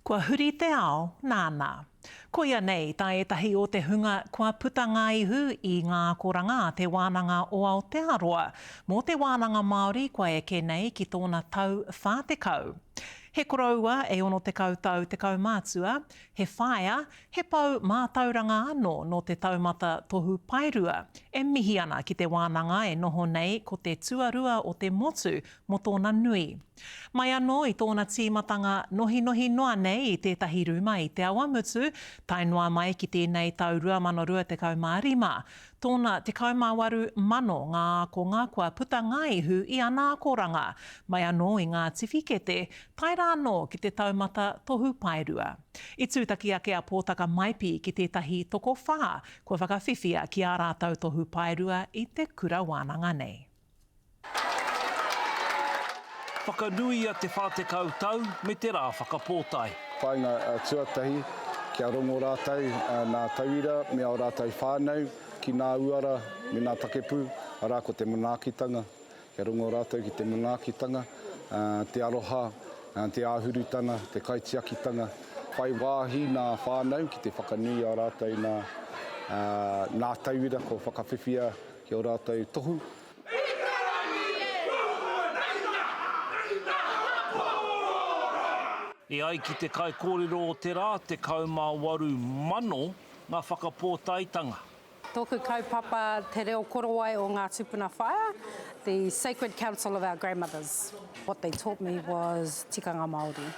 Kua huri te ao, nāna. Ko ia nei, tā etahi o te hunga kua puta ngā ihu i ngā koranga te Wānanga o Aotearoa. Mō te Wānanga Māori kua eke nei ki tōna tau whātekau. He koraua e ono te kautau te kaumātua, he whaia, he pau mātauranga anō no te taumata tohu pairua. E mihi ana ki te wānanga e noho nei ko te tuarua o te motu mo tōna nui. Mai anō i tōna tīmatanga nohi noa nei i tētahi ruma i Te Awamutu, tai noa mai ki tēnei tau 2025. Tōna te kaumawaru mano ngā akonga kua puta ngā ihu i ana koranga. Mai anō i ngā tiwhikete, tai rānō ki te taumata tohu pairua. I tūtaki ake a Potaka Maipi ki tētahi toko whā, kua whakawhiwhia ki a rātau tohu pairua i te kura Wānanga nei. Whakanui a te whātekau tau me te rā whakapōtai. Whainga tuatahi kia rongo rātau nā tauira me au rātau whānau ki nā uara me nā takepu, arā ko te manaakitanga. Kia rongo rātau ki te manaakitanga, te aroha, te āhurutanga, te kaitiakitanga. Whai wāhi nā whānau ki te whakanui a rātau nā tauira ko whakawhiwhia ki o rātau tohu. E ai ki te kai kōrero o te rā, te kaumāwaru mano ngā whakapōtaitanga. Tōku kaupapa te reo korowai o ngā tupuna whaia, the sacred council of our grandmothers. What they taught me was tikanga Māori.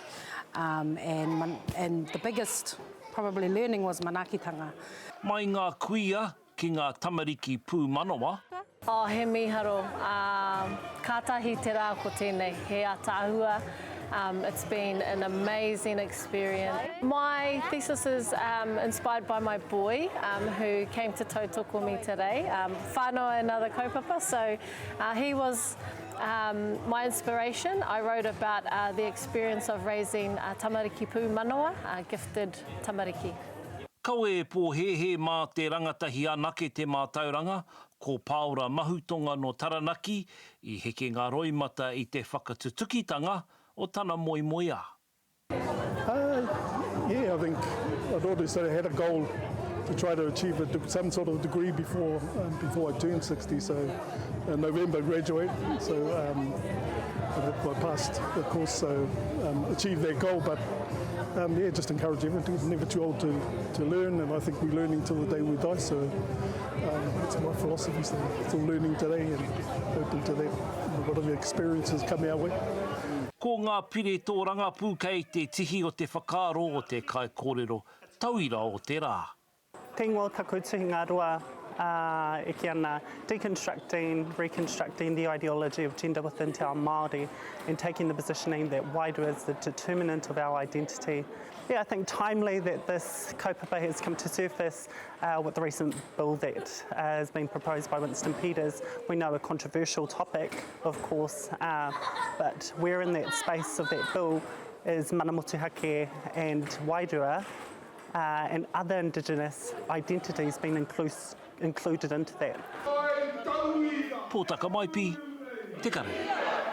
And the biggest probably learning was manaakitanga. Mai ngā kuia ki ngā tamariki pū manoa. Oh, he miharo. Kātahi te rā ko tēnei, he atāhua. It's been an amazing experience. My thesis is inspired by my boy who came to tautoko me today, whānau another kaupapa, so he was my inspiration. I wrote about the experience of raising tamariki pū manoa, gifted tamariki. Kau e pōhehe mā te rangatahi anake te mātauranga, ko Paura Mahutonga no Taranaki, i heke ngā roimata i te whakatutukitanga o tana moimoia. Yeah, I think I'd always sort of had a goal to try to achieve some sort of degree before I turned 60, so in November graduate, so I passed the course, so achieved that goal, but yeah, just encourage everyone, never too old to learn, and I think we're learning till the day we die, so that's my philosophy, so still learning today and open to that, whatever experiences come our way. Ko ngā pire tō rangapū kei te tihi o te whakaaro o te kai kōrero, tauira o te rā. Tēngo takou tuhi ngā rua e ki ana reconstructing the ideology of gender within te ao Māori and taking the positioning that Wairua is the determinant of our identity. Yeah, I think timely that this kaupapa has come to surface with the recent bill that has been proposed by Winston Peters. We know a controversial topic, of course, but where in that space of that bill is mana motuhake and Wairua and other Indigenous identities being included into that. Potaka Maipi, Te Karere.